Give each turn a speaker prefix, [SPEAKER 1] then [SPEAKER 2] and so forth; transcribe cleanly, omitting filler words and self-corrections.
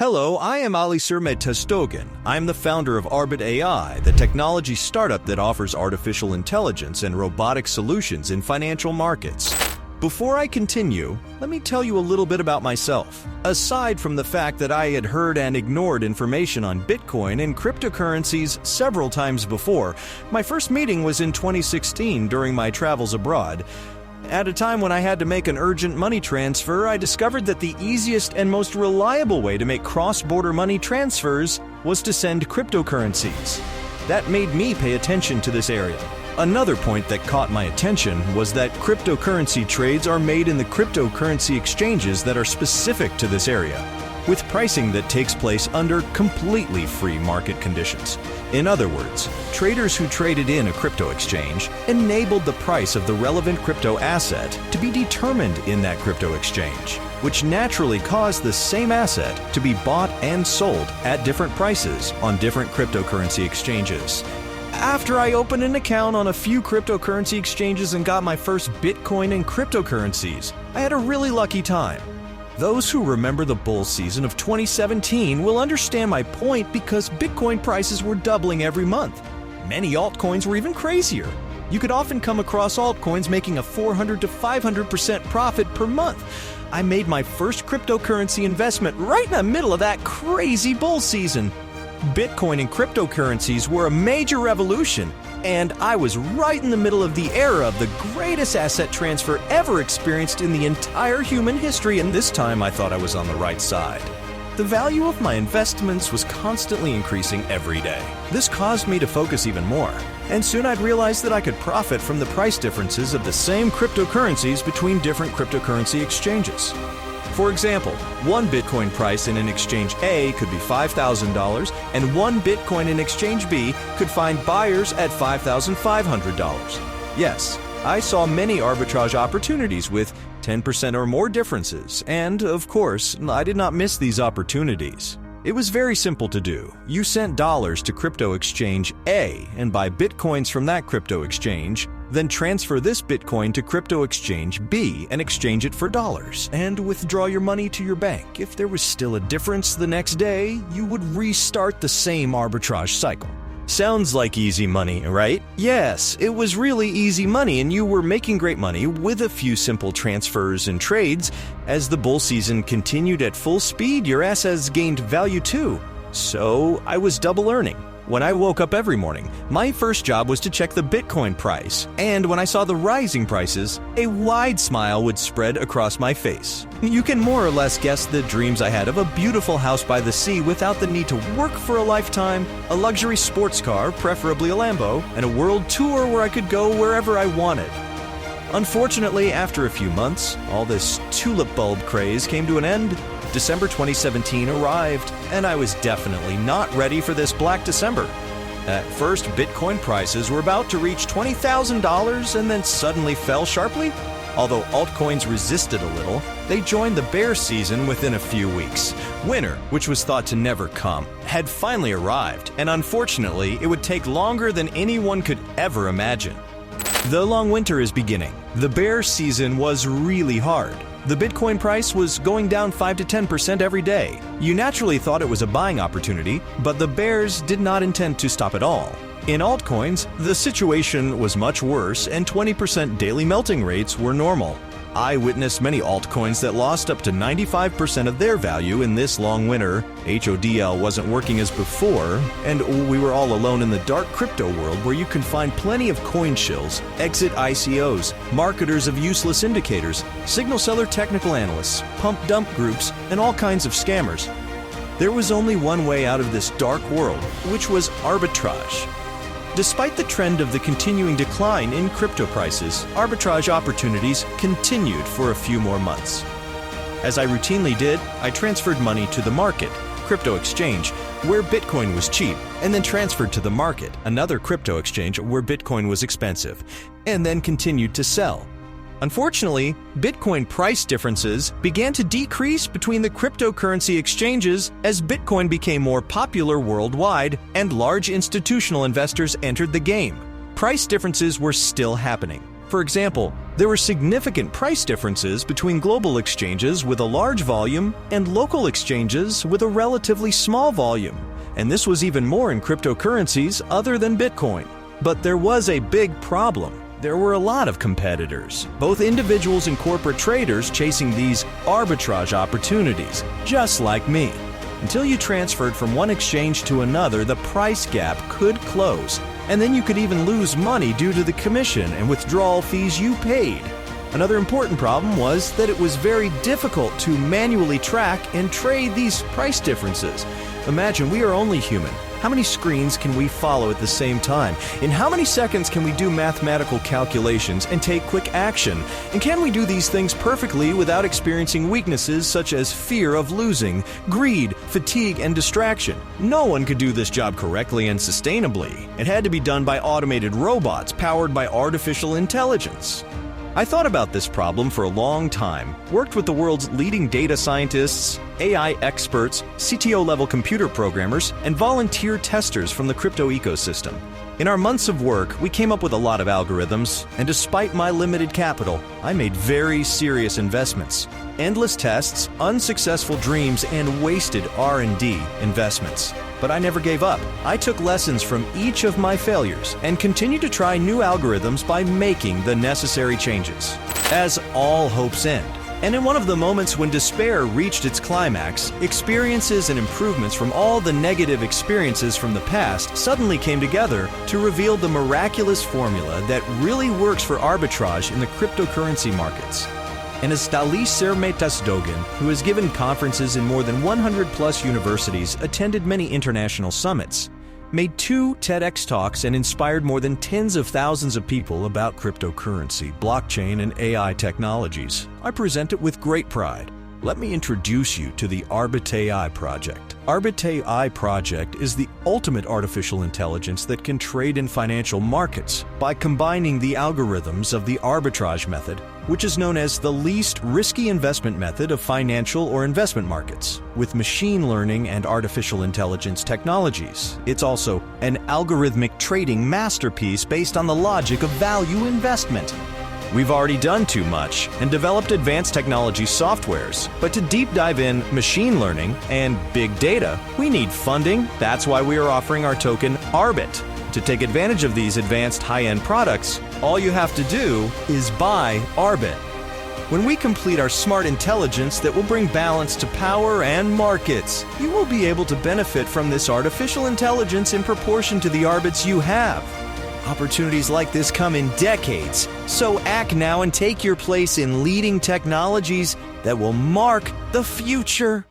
[SPEAKER 1] Hello, I am Ali Sermет Tastdogen. I am the founder of Arbitai, the technology startup that offers artificial intelligence and robotic solutions in financial markets. Before I continue, let me tell you a little bit about myself. Aside from the fact that I had heard and ignored information on Bitcoin and cryptocurrencies several times before, my first meeting was in 2016 during my travels abroad. At a time when I had to make an urgent money transfer, I discovered that the easiest and most reliable way to make cross-border money transfers was to send cryptocurrencies. That made me pay attention to this area. Another point that caught my attention was that cryptocurrency trades are made in the cryptocurrency exchanges that are specific to this area, with pricing that takes place under completely free market conditions. In other words, traders who traded in a crypto exchange enabled the price of the relevant crypto asset to be determined in that crypto exchange, which naturally caused the same asset to be bought and sold at different prices on different cryptocurrency exchanges. After I opened an account on a few cryptocurrency exchanges and got my first Bitcoin and cryptocurrencies, I had a really lucky time. Those who remember the bull season of 2017 will understand my point because Bitcoin prices were doubling every month. Many altcoins were even crazier. You could often come across altcoins making a 400 to 500% profit per month. I made my first cryptocurrency investment right in the middle of that crazy bull season. Bitcoin and cryptocurrencies were a major revolution, and I was right in the middle of the era of the greatest asset transfer ever experienced in the entire human history, and this time I thought I was on the right side. The value of my investments was constantly increasing every day. This caused me to focus even more, and soon I'd realized that I could profit from the price differences of the same cryptocurrencies between different cryptocurrency exchanges. For example, one Bitcoin price in an exchange A could be $5,000, and one Bitcoin in exchange B could find buyers at $5,500. Yes, I saw many arbitrage opportunities with 10% or more differences, and, of course, I did not miss these opportunities. It was very simple to do. You sent dollars to crypto exchange A and buy Bitcoins from that crypto exchange, then transfer this Bitcoin to crypto exchange B and exchange it for dollars, and withdraw your money to your bank. If there was still a difference the next day, you would restart the same arbitrage cycle. Sounds like easy money, right? Yes, it was really easy money, and you were making great money with a few simple transfers and trades. As the bull season continued at full speed, your assets gained value too. So I was double earning. When I woke up every morning, my first job was to check the Bitcoin price, and when I saw the rising prices, a wide smile would spread across my face. You can more or less guess the dreams I had of a beautiful house by the sea without the need to work for a lifetime, a luxury sports car, preferably a Lambo, and a world tour where I could go wherever I wanted. Unfortunately, after a few months, all this tulip bulb craze came to an end. December 2017 arrived, and I was definitely not ready for this Black December. At first, Bitcoin prices were about to reach $20,000 and then suddenly fell sharply. Although altcoins resisted a little, they joined the bear season within a few weeks. Winter, which was thought to never come, had finally arrived, and unfortunately, it would take longer than anyone could ever imagine. The long winter is beginning. The bear season was really hard. The Bitcoin price was going down 5 to 10% every day. You naturally thought it was a buying opportunity, but the bears did not intend to stop at all. In altcoins, the situation was much worse, and 20% daily melting rates were normal. I witnessed many altcoins that lost up to 95% of their value in this long winter. HODL wasn't working as before, and we were all alone in the dark crypto world where you can find plenty of coin shills, exit ICOs, marketers of useless indicators, signal seller technical analysts, pump dump groups, and all kinds of scammers. There was only one way out of this dark world, which was arbitrage. Despite the trend of the continuing decline in crypto prices, arbitrage opportunities continued for a few more months. As I routinely did, I transferred money to the market, crypto exchange, where Bitcoin was cheap, and then transferred to the market, another crypto exchange where Bitcoin was expensive, and then continued to sell. Unfortunately, Bitcoin price differences began to decrease between the cryptocurrency exchanges as Bitcoin became more popular worldwide and large institutional investors entered the game. Price differences were still happening. For example, there were significant price differences between global exchanges with a large volume and local exchanges with a relatively small volume. And this was even more in cryptocurrencies other than Bitcoin. But there was a big problem. There were a lot of competitors, both individuals and corporate traders chasing these arbitrage opportunities, just like me. Until you transferred from one exchange to another, the price gap could close, and then you could even lose money due to the commission and withdrawal fees you paid. Another important problem was that it was very difficult to manually track and trade these price differences. Imagine, we are only human. How many screens can we follow at the same time? In how many seconds can we do mathematical calculations and take quick action? And can we do these things perfectly without experiencing weaknesses such as fear of losing, greed, fatigue, and distraction? No one could do this job correctly and sustainably. It had to be done by automated robots powered by artificial intelligence. I thought about this problem for a long time, worked with the world's leading data scientists, AI experts, CTO-level computer programmers, and volunteer testers from the crypto ecosystem. In our months of work, we came up with a lot of algorithms, and despite my limited capital, I made very serious investments. Endless tests, unsuccessful dreams, and wasted R&D investments. But I never gave up. I took lessons from each of my failures and continued to try new algorithms by making the necessary changes. As all hopes end, and in one of the moments when despair reached its climax, experiences and improvements from all the negative experiences from the past suddenly came together to reveal the miraculous formula that really works for arbitrage in the cryptocurrency markets. And as Ali Sermет Tасдоген, who has given conferences in more than 100 plus universities, attended many international summits, made 2 TEDx talks and inspired more than tens of thousands of people about cryptocurrency, blockchain, and AI technologies, I present it with great pride. Let me introduce you to the Arbitai project. Arbitai project is the ultimate artificial intelligence that can trade in financial markets by combining the algorithms of the arbitrage method, which is known as the least risky investment method of financial or investment markets, with machine learning and artificial intelligence technologies. It's also an algorithmic trading masterpiece based on the logic of value investment. We've already done too much and developed advanced technology softwares, but to deep dive in machine learning and big data, we need funding. That's why we are offering our token Arbit. To take advantage of these advanced high-end products, all you have to do is buy Arbit. When we complete our smart intelligence that will bring balance to power and markets, you will be able to benefit from this artificial intelligence in proportion to the Arbits you have. Opportunities like this come in decades, so act now and take your place in leading technologies that will mark the future.